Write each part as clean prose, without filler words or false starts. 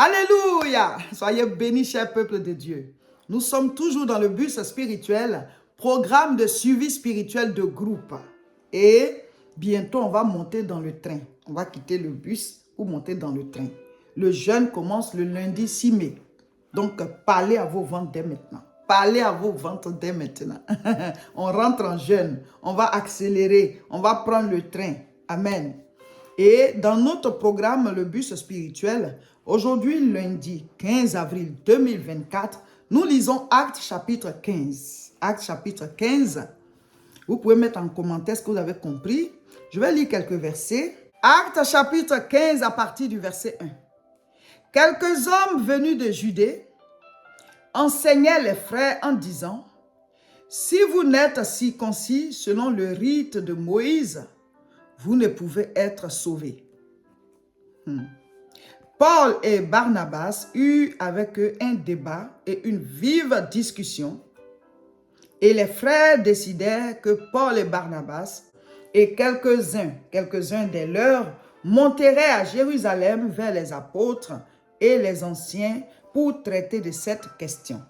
Alléluia! Soyez bénis, cher peuple de Dieu. Nous sommes toujours dans le bus spirituel, programme de suivi spirituel de groupe. Et bientôt, on va monter dans le train. On va quitter le bus pour monter dans le train. Le jeûne commence le lundi 6 mai. Donc, parlez à vos ventes dès maintenant. Parlez à vos ventes dès maintenant. On rentre en jeûne. On va accélérer. On va prendre le train. Amen. Et dans notre programme, le bus spirituel, aujourd'hui, lundi 15 avril 2024, nous lisons Actes chapitre 15. Actes chapitre 15. Vous pouvez mettre en commentaire ce que vous avez compris. Je vais lire quelques versets. Actes chapitre 15 à partir du verset 1. Quelques hommes venus de Judée enseignaient les frères en disant, « Si vous n'êtes circoncis selon le rite de Moïse, vous ne pouvez être sauvés. » Paul et Barnabas eurent avec eux un débat et une vive discussion. Et les frères décidèrent que Paul et Barnabas et quelques-uns des leurs monteraient à Jérusalem vers les apôtres et les anciens pour traiter de cette question.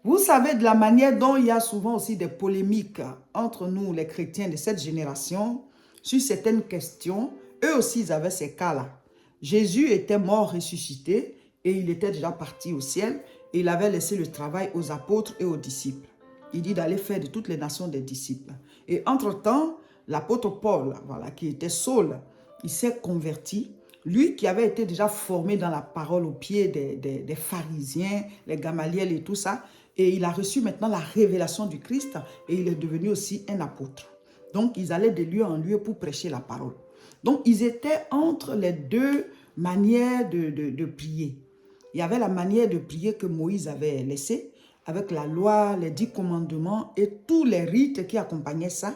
Vous savez, de la manière dont il y a souvent aussi des polémiques entre nous, les chrétiens de cette génération, sur certaines questions, eux aussi, ils avaient ces cas-là. Jésus était mort, ressuscité, et il était déjà parti au ciel, et il avait laissé le travail aux apôtres et aux disciples. Il dit d'aller faire de toutes les nations des disciples. Et entre-temps, l'apôtre Paul, voilà, qui était Saul, il s'est converti. Lui qui avait été déjà formé dans la parole au pied des pharisiens, les Gamaliel et tout ça, et il a reçu maintenant la révélation du Christ, et il est devenu aussi un apôtre. Donc, ils allaient de lieu en lieu pour prêcher la parole. Donc, ils étaient entre les deux manières de prier. Il y avait la manière de prier que Moïse avait laissée, avec la loi, les 10 commandements et tous les rites qui accompagnaient ça.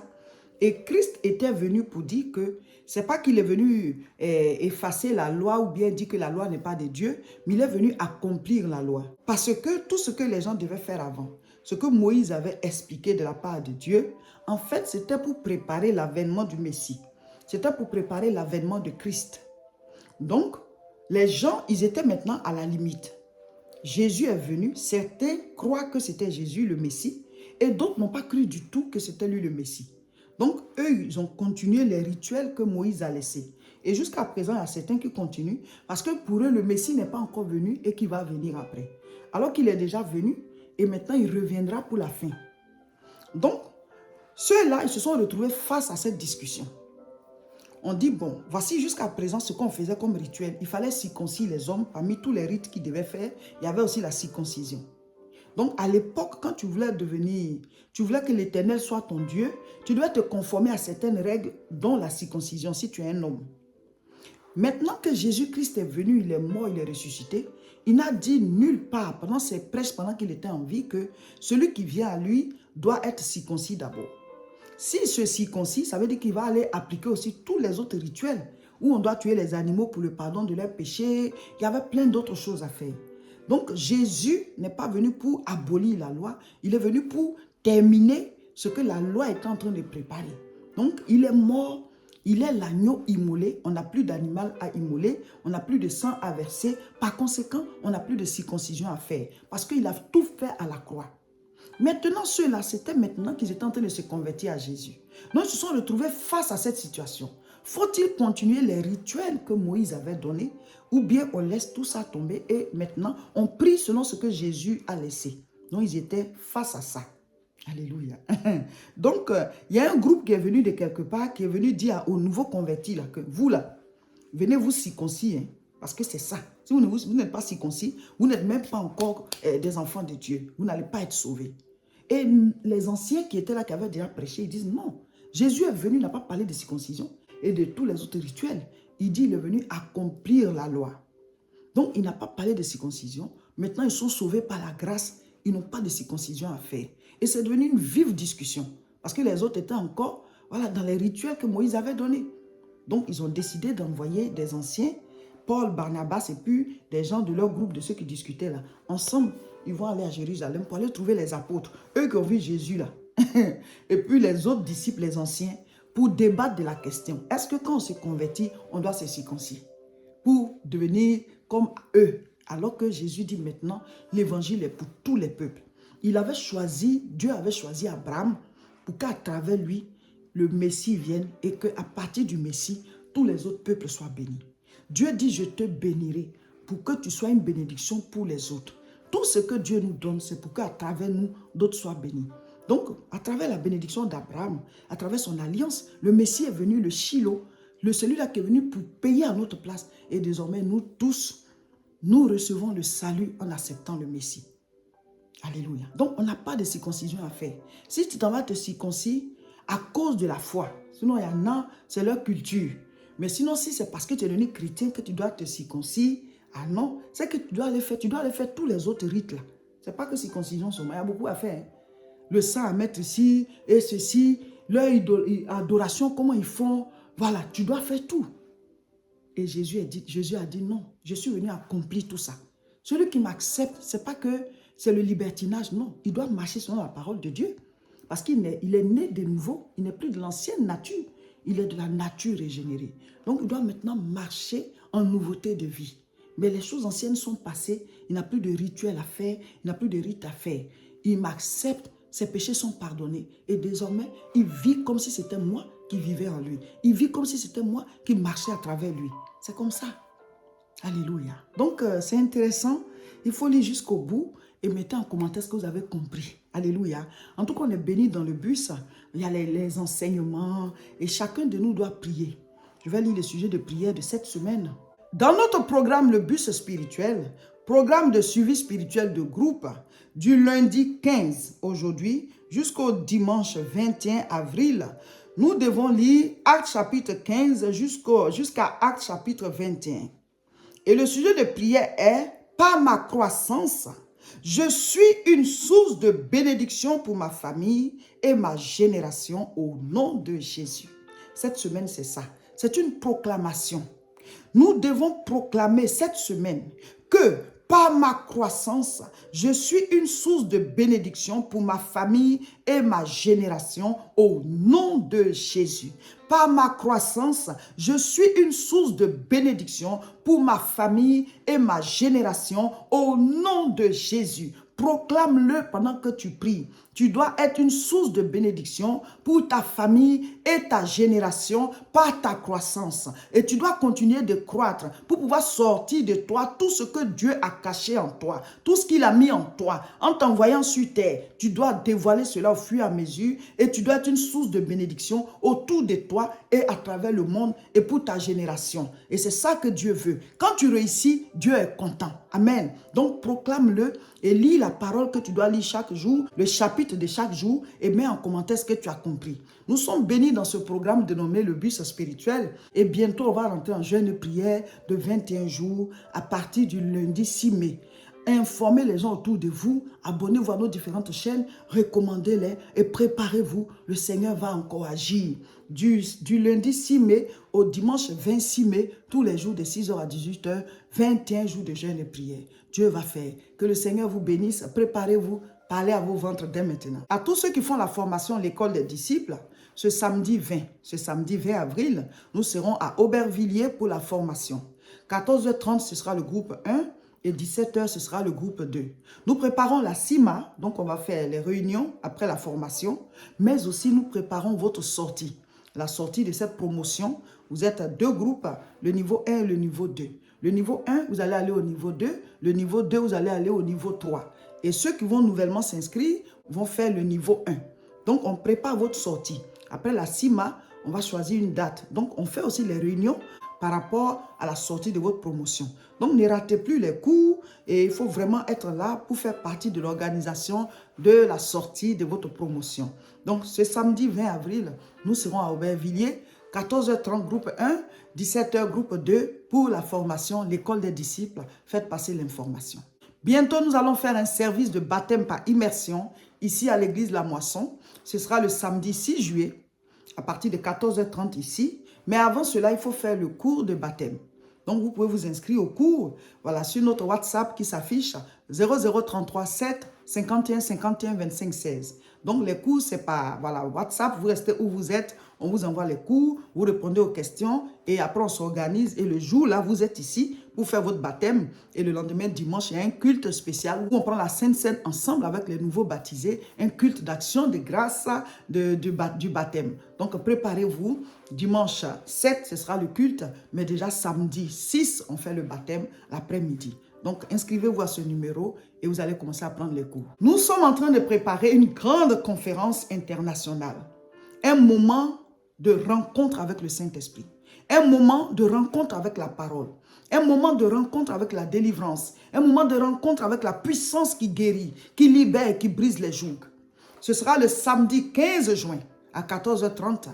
Et Christ était venu pour dire que ce n'est pas qu'il est venu effacer la loi ou bien dire que la loi n'est pas de Dieu, mais il est venu accomplir la loi. Parce que tout ce que les gens devaient faire avant, ce que Moïse avait expliqué de la part de Dieu, en fait, c'était pour préparer l'avènement du Messie. C'était pour préparer l'avènement de Christ. Donc, les gens, ils étaient maintenant à la limite. Jésus est venu, certains croient que c'était Jésus le Messie, et d'autres n'ont pas cru du tout que c'était lui le Messie. Donc, eux, ils ont continué les rituels que Moïse a laissés. Et jusqu'à présent, il y a certains qui continuent, parce que pour eux, le Messie n'est pas encore venu et qu'il va venir après. Alors qu'il est déjà venu, et maintenant, il reviendra pour la fin. Donc, ceux-là, ils se sont retrouvés face à cette discussion. On dit, bon, voici jusqu'à présent ce qu'on faisait comme rituel. Il fallait circoncire les hommes. Parmi tous les rites qu'ils devaient faire, il y avait aussi la circoncision. Donc, à l'époque, quand tu voulais que l'Éternel soit ton Dieu, tu devais te conformer à certaines règles, dont la circoncision, si tu es un homme. Maintenant que Jésus-Christ est venu, il est mort, il est ressuscité, il n'a dit nulle part, pendant ses prêches, pendant qu'il était en vie, que celui qui vient à lui doit être circoncis d'abord. S'il se circoncis, ça veut dire qu'il va aller appliquer aussi tous les autres rituels où on doit tuer les animaux pour le pardon de leurs péchés. Il y avait plein d'autres choses à faire. Donc, Jésus n'est pas venu pour abolir la loi. Il est venu pour terminer ce que la loi est en train de préparer. Donc, il est mort. Il est l'agneau immolé. On n'a plus d'animal à immoler. On n'a plus de sang à verser. Par conséquent, on n'a plus de circoncision à faire. Parce qu'il a tout fait à la croix. Maintenant, ceux-là, c'était maintenant qu'ils étaient en train de se convertir à Jésus. Donc, ils se sont retrouvés face à cette situation. Faut-il continuer les rituels que Moïse avait donnés ou bien on laisse tout ça tomber et maintenant, on prie selon ce que Jésus a laissé. Donc, ils étaient face à ça. Alléluia. Donc, il y a un groupe qui est venu de quelque part, qui est venu dire aux nouveaux convertis, là, que vous, là, venez vous circoncire, parce que c'est ça. Si vous n'êtes pas circoncis, vous n'êtes même pas encore des enfants de Dieu. Vous n'allez pas être sauvés. Et les anciens qui étaient là, qui avaient déjà prêché, ils disent non. Jésus est venu, il n'a pas parlé de circoncision et de tous les autres rituels. Il dit, il est venu accomplir la loi. Donc, il n'a pas parlé de circoncision. Maintenant, ils sont sauvés par la grâce. Ils n'ont pas de circoncision à faire. Et c'est devenu une vive discussion. Parce que les autres étaient encore dans les rituels que Moïse avait donnés. Donc, ils ont décidé d'envoyer des anciens, Paul, Barnabas et puis des gens de leur groupe, de ceux qui discutaient là. Ensemble, ils vont aller à Jérusalem pour aller trouver les apôtres. Eux qui ont vu Jésus là. Et puis les autres disciples, les anciens, pour débattre de la question. Est-ce que quand on se convertit, on doit se circoncire? pour devenir comme eux. Alors que Jésus dit maintenant, l'évangile est pour tous les peuples. Dieu avait choisi Abraham pour qu'à travers lui, le Messie vienne et qu'à partir du Messie, tous les autres peuples soient bénis. Dieu dit, je te bénirai pour que tu sois une bénédiction pour les autres. Tout ce que Dieu nous donne, c'est pour qu'à travers nous, d'autres soient bénis. Donc, à travers la bénédiction d'Abraham, à travers son alliance, le Messie est venu, le Shiloh, celui-là qui est venu pour payer à notre place. Et désormais, nous tous, nous recevons le salut en acceptant le Messie. Alléluia. Donc, on n'a pas de circoncision à faire. Si tu t'en vas te circoncire à cause de la foi, sinon il y en a, c'est leur culture. Mais sinon, si c'est parce que tu es devenu chrétien que tu dois te circoncire, ah non, c'est que tu dois aller faire tous les autres rites là. C'est pas que circoncision seulement, il y a beaucoup à faire. Hein. Le sang à mettre ici et ceci, leur adoration, comment ils font. Voilà, tu dois faire tout. Et Jésus a dit non, je suis venu accomplir tout ça. Celui qui m'accepte, c'est pas que c'est le libertinage, non. Il doit marcher selon la parole de Dieu. Parce qu'il est né de nouveau, il n'est plus de l'ancienne nature, il est de la nature régénérée. Donc il doit maintenant marcher en nouveauté de vie. Mais les choses anciennes sont passées, il n'a plus de rituel à faire, il n'a plus de rite à faire. Il m'accepte, ses péchés sont pardonnés. Et désormais, il vit comme si c'était moi qui vivais en lui. Il vit comme si c'était moi qui marchais à travers lui. C'est comme ça. Alléluia. Donc, c'est intéressant. Il faut lire jusqu'au bout et mettez en commentaire ce que vous avez compris. Alléluia. En tout cas, on est bénis dans le bus. Il y a les enseignements et chacun de nous doit prier. Je vais lire le sujet de prière de cette semaine. Dans notre programme, le bus spirituel, programme de suivi spirituel de groupe, du lundi 15 aujourd'hui jusqu'au dimanche 21 avril, nous devons lire Actes chapitre 15 jusqu'à Actes chapitre 21. Et le sujet de prière est « Par ma croissance, je suis une source de bénédiction pour ma famille et ma génération au nom de Jésus. » Cette semaine, c'est ça. C'est une proclamation. Nous devons proclamer cette semaine que par ma croissance, je suis une source de bénédiction pour ma famille et ma génération au nom de Jésus. Par ma croissance, je suis une source de bénédiction pour ma famille et ma génération au nom de Jésus. Proclame-le pendant que tu pries. Tu dois être une source de bénédiction pour ta famille et ta génération par ta croissance. Et tu dois continuer de croître pour pouvoir sortir de toi tout ce que Dieu a caché en toi, tout ce qu'il a mis en toi. En t'envoyant sur terre, tu dois dévoiler cela au fur et à mesure et tu dois être une source de bénédiction autour de toi et à travers le monde et pour ta génération. Et c'est ça que Dieu veut. Quand tu réussis, Dieu est content. Amen. Donc proclame-le et lis la parole que tu dois lire chaque jour, le chapitre de chaque jour et mets en commentaire ce que tu as compris. Nous sommes bénis dans ce programme dénommé le bus spirituel et bientôt on va rentrer en jeûne de prière de 21 jours à partir du lundi 6 mai. Informez les gens autour de vous, abonnez-vous à nos différentes chaînes, recommandez-les et préparez-vous. Le Seigneur va encore agir. Du lundi 6 mai au dimanche 26 mai, tous les jours de 6h à 18h, 21 jours de jeûne et prière. Dieu va faire. Que le Seigneur vous bénisse. Préparez-vous. Parlez à vos ventres dès maintenant. À tous ceux qui font la formation l'école des disciples, ce samedi 20 avril, nous serons à Aubervilliers pour la formation. 14h30, ce sera le groupe 1 et 17h, ce sera le groupe 2. Nous préparons la CIMA, donc on va faire les réunions après la formation, mais aussi nous préparons votre sortie. La sortie de cette promotion, vous êtes à 2 groupes, le niveau 1 et le niveau 2. Le niveau 1, vous allez aller au niveau 2. Le niveau 2, vous allez aller au niveau 3. Et ceux qui vont nouvellement s'inscrire vont faire le niveau 1. Donc, on prépare votre sortie. Après la CIMA, on va choisir une date. Donc, on fait aussi les réunions par rapport à la sortie de votre promotion. Donc, ne ratez plus les cours et il faut vraiment être là pour faire partie de l'organisation de la sortie de votre promotion. Donc, ce samedi 20 avril, nous serons à Aubervilliers, 14h30 groupe 1, 17h groupe 2 pour la formation, l'école des disciples. Faites passer l'information. Bientôt, nous allons faire un service de baptême par immersion ici à l'église La Moisson. Ce sera le samedi 6 juillet à partir de 14h30 ici. Mais avant cela, il faut faire le cours de baptême. Donc, vous pouvez vous inscrire au cours voilà, sur notre WhatsApp qui s'affiche 0033 7 51 51 25 16. Donc, les cours, c'est par voilà, WhatsApp. Vous restez où vous êtes. On vous envoie les cours. Vous répondez aux questions. Et après, on s'organise. Et le jour, là, vous êtes ici pour faire votre baptême. Et le lendemain, dimanche, il y a un culte spécial où on prend la Sainte Seine ensemble avec les nouveaux baptisés. Un culte d'action de grâce du baptême. Donc, préparez-vous. Dimanche 7, ce sera le culte. Mais déjà, samedi 6, on fait le baptême l'après-midi. Donc, inscrivez-vous à ce numéro et vous allez commencer à prendre les cours. Nous sommes en train de préparer une grande conférence internationale. Un moment de rencontre avec le Saint-Esprit. Un moment de rencontre avec la parole. Un moment de rencontre avec la délivrance. Un moment de rencontre avec la puissance qui guérit, qui libère, qui brise les jougs. Ce sera le samedi 15 juin à 14h30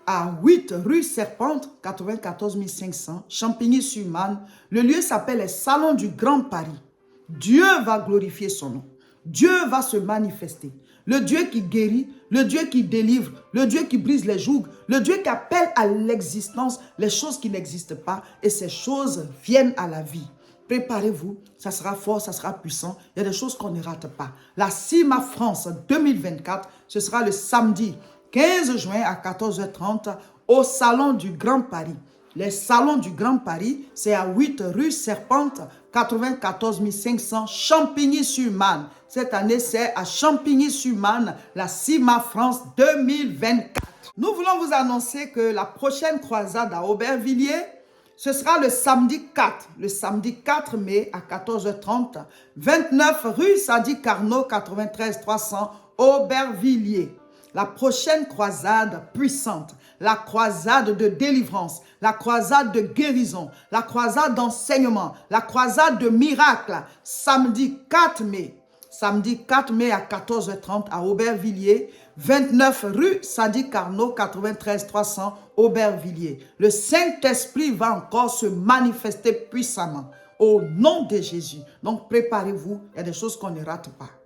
à 8 rue Serpente, 94 500, Champigny-sur-Marne. Le lieu s'appelle les Salons du Grand Paris. Dieu va glorifier son nom. Dieu va se manifester. Le Dieu qui guérit, le Dieu qui délivre, le Dieu qui brise les jougs, le Dieu qui appelle à l'existence les choses qui n'existent pas et ces choses viennent à la vie. Préparez-vous, ça sera fort, ça sera puissant. Il y a des choses qu'on ne rate pas. La CIMA France 2024, ce sera le samedi 15 juin à 14h30 au Salon du Grand Paris. Les Salons du Grand Paris, c'est à 8 rue Serpente, 94 500, Champigny-sur-Marne. Cette année, c'est à Champigny-sur-Marne, la CIMA France 2024. Nous voulons vous annoncer que la prochaine croisade à Aubervilliers, ce sera le samedi 4 mai à 14h30, 29 rue Sadi Carnot, 93 300, Aubervilliers. La prochaine croisade puissante, la croisade de délivrance, la croisade de guérison, la croisade d'enseignement, la croisade de miracle, samedi 4 mai. Samedi 4 mai à 14h30 à Aubervilliers, 29 rue Sadi Carnot, 93 300, Aubervilliers. Le Saint-Esprit va encore se manifester puissamment au nom de Jésus. Donc préparez-vous, il y a des choses qu'on ne rate pas.